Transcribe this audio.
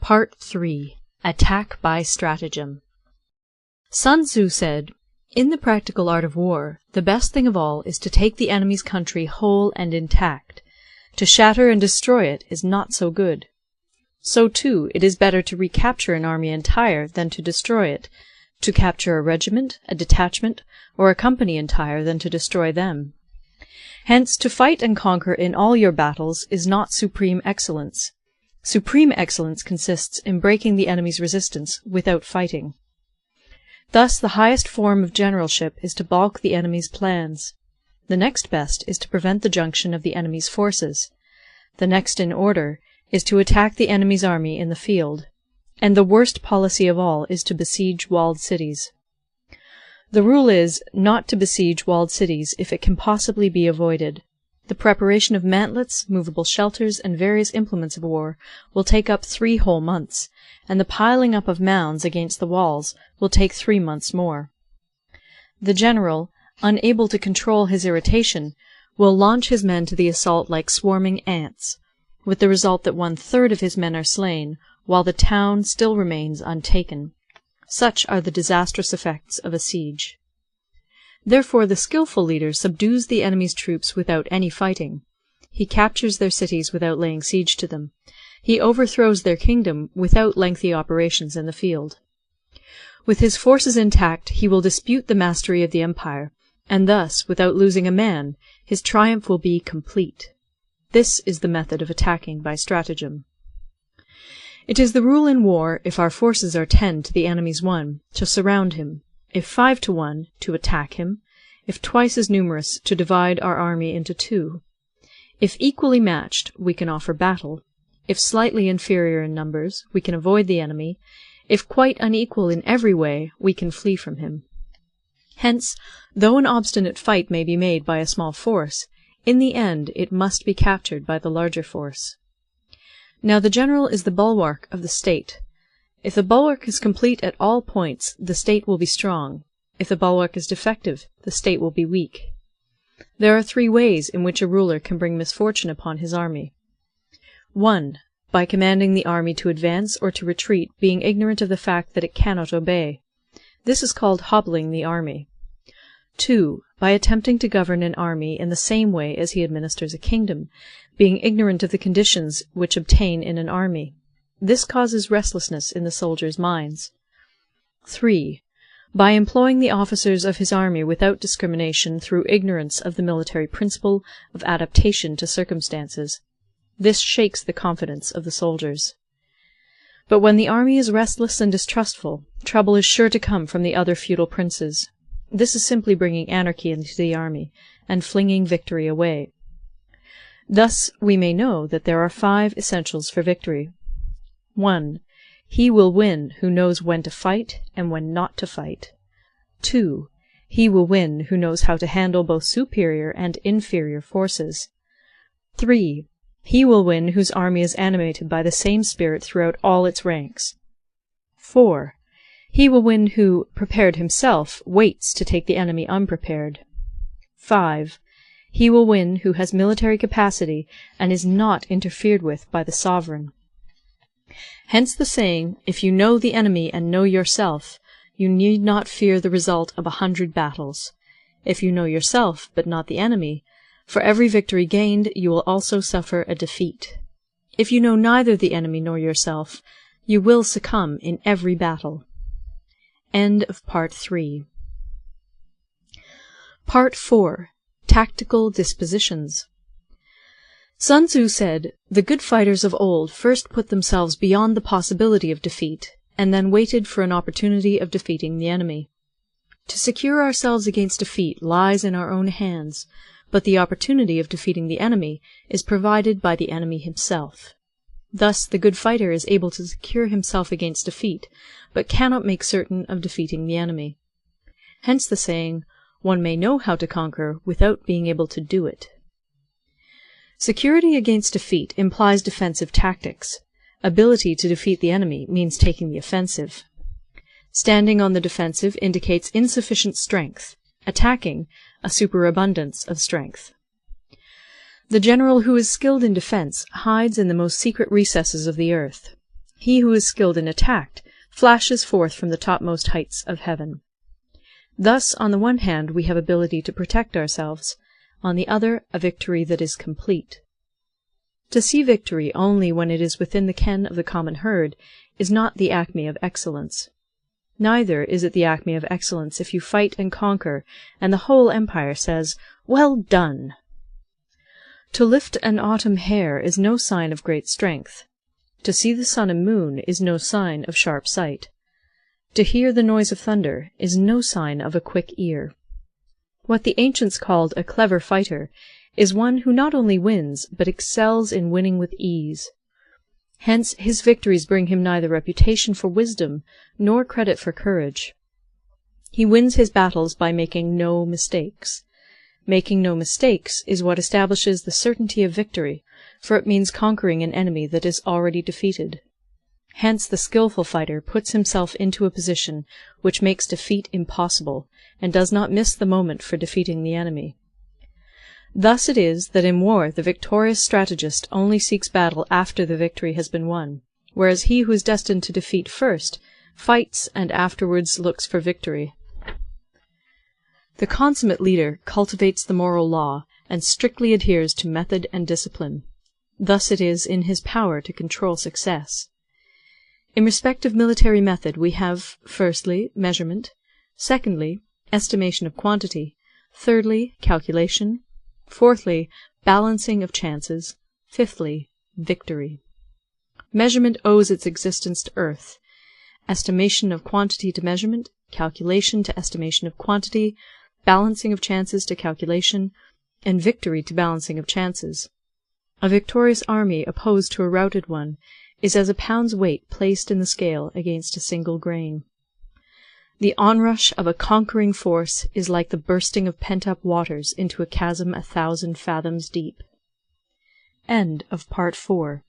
Part 3. Attack by Stratagem. Sun Tzu said, "In the practical art of war, the best thing of all is to take the enemy's country whole and intact. To shatter and destroy it is not so good. So, too, it is better to recapture an army entire than to destroy it, to capture a regiment, a detachment, or a company entire than to destroy them. Hence, to fight and conquer in all your battles is not supreme excellence. Supreme excellence consists in breaking the enemy's resistance without fighting. Thus the highest form of generalship is to balk the enemy's plans. The next best is to prevent the junction of the enemy's forces. The next in order is to attack the enemy's army in the field. And the worst policy of all is to besiege walled cities. The rule is, not to besiege walled cities if it can possibly be avoided. The preparation of mantlets, movable shelters, and various implements of war will take up 3 whole months, and the piling up of mounds against the walls will take 3 months more. The general, unable to control his irritation, will launch his men to the assault like swarming ants, with the result that 1/3 of his men are slain, while the town still remains untaken. Such are the disastrous effects of a siege. Therefore the skilful leader subdues the enemy's troops without any fighting. He captures their cities without laying siege to them. He overthrows their kingdom without lengthy operations in the field. With his forces intact he will dispute the mastery of the empire, and thus, without losing a man, his triumph will be complete. This is the method of attacking by stratagem. It is the rule in war, if our forces are 10 to the enemy's 1, to surround him; if 5 to 1, to attack him; if twice as numerous, to divide our army into 2. If equally matched, we can offer battle; if slightly inferior in numbers, we can avoid the enemy; if quite unequal in every way, we can flee from him. Hence, though an obstinate fight may be made by a small force, in the end it must be captured by the larger force. Now the general is the bulwark of the state. If the bulwark is complete at all points, the state will be strong. If the bulwark is defective, the state will be weak. There are 3 ways in which a ruler can bring misfortune upon his army. 1. By commanding the army to advance or to retreat, being ignorant of the fact that it cannot obey. This is called hobbling the army. 2. By attempting to govern an army in the same way as he administers a kingdom, being ignorant of the conditions which obtain in an army. This causes restlessness in the soldiers' minds. 3. By employing the officers of his army without discrimination through ignorance of the military principle of adaptation to circumstances. This shakes the confidence of the soldiers. But when the army is restless and distrustful, trouble is sure to come from the other feudal princes. This is simply bringing anarchy into the army, and flinging victory away. Thus we may know that there are 5 essentials for victory. 1. He will win who knows when to fight and when not to fight. 2. He will win who knows how to handle both superior and inferior forces. 3. He will win whose army is animated by the same spirit throughout all its ranks. 4. He will win who, prepared himself, waits to take the enemy unprepared. 5. He will win who has military capacity and is not interfered with by the sovereign. Hence the saying, if you know the enemy and know yourself, you need not fear the result of 100 battles. If you know yourself, but not the enemy, for every victory gained you will also suffer a defeat. If you know neither the enemy nor yourself, you will succumb in every battle. End of Part 3. Part 4. Tactical Dispositions. Sun Tzu said, "The good fighters of old first put themselves beyond the possibility of defeat, and then waited for an opportunity of defeating the enemy. To secure ourselves against defeat lies in our own hands, but the opportunity of defeating the enemy is provided by the enemy himself. Thus the good fighter is able to secure himself against defeat, but cannot make certain of defeating the enemy. Hence the saying, one may know how to conquer without being able to do it." Security against defeat implies defensive tactics. Ability to defeat the enemy means taking the offensive. Standing on the defensive indicates insufficient strength; attacking, a superabundance of strength. The general who is skilled in defense hides in the most secret recesses of the earth. He who is skilled in attack flashes forth from the topmost heights of heaven. Thus, on the one hand, we have ability to protect ourselves, on the other, a victory that is complete. To see victory only when it is within the ken of the common herd is not the acme of excellence. Neither is it the acme of excellence if you fight and conquer, and the whole empire says, "Well done!" To lift an autumn hair is no sign of great strength. To see the sun and moon is no sign of sharp sight. To hear the noise of thunder is no sign of a quick ear. What the ancients called a clever fighter is one who not only wins, but excels in winning with ease. Hence his victories bring him neither reputation for wisdom nor credit for courage. He wins his battles by making no mistakes. Making no mistakes is what establishes the certainty of victory, for it means conquering an enemy that is already defeated. Hence the skilful fighter puts himself into a position which makes defeat impossible, and does not miss the moment for defeating the enemy. Thus it is that in war the victorious strategist only seeks battle after the victory has been won, whereas he who is destined to defeat first fights and afterwards looks for victory. The consummate leader cultivates the moral law and strictly adheres to method and discipline. Thus it is in his power to control success. In respect of military method we have, firstly, measurement; secondly, estimation of quantity; thirdly, calculation; fourthly, balancing of chances; fifthly, victory. Measurement owes its existence to earth; estimation of quantity to measurement; calculation to estimation of quantity; balancing of chances to calculation; and victory to balancing of chances. A victorious army opposed to a routed one is as a pound's weight placed in the scale against a single grain. The onrush of a conquering force is like the bursting of pent-up waters into a chasm 1,000 fathoms deep. End of Part 4.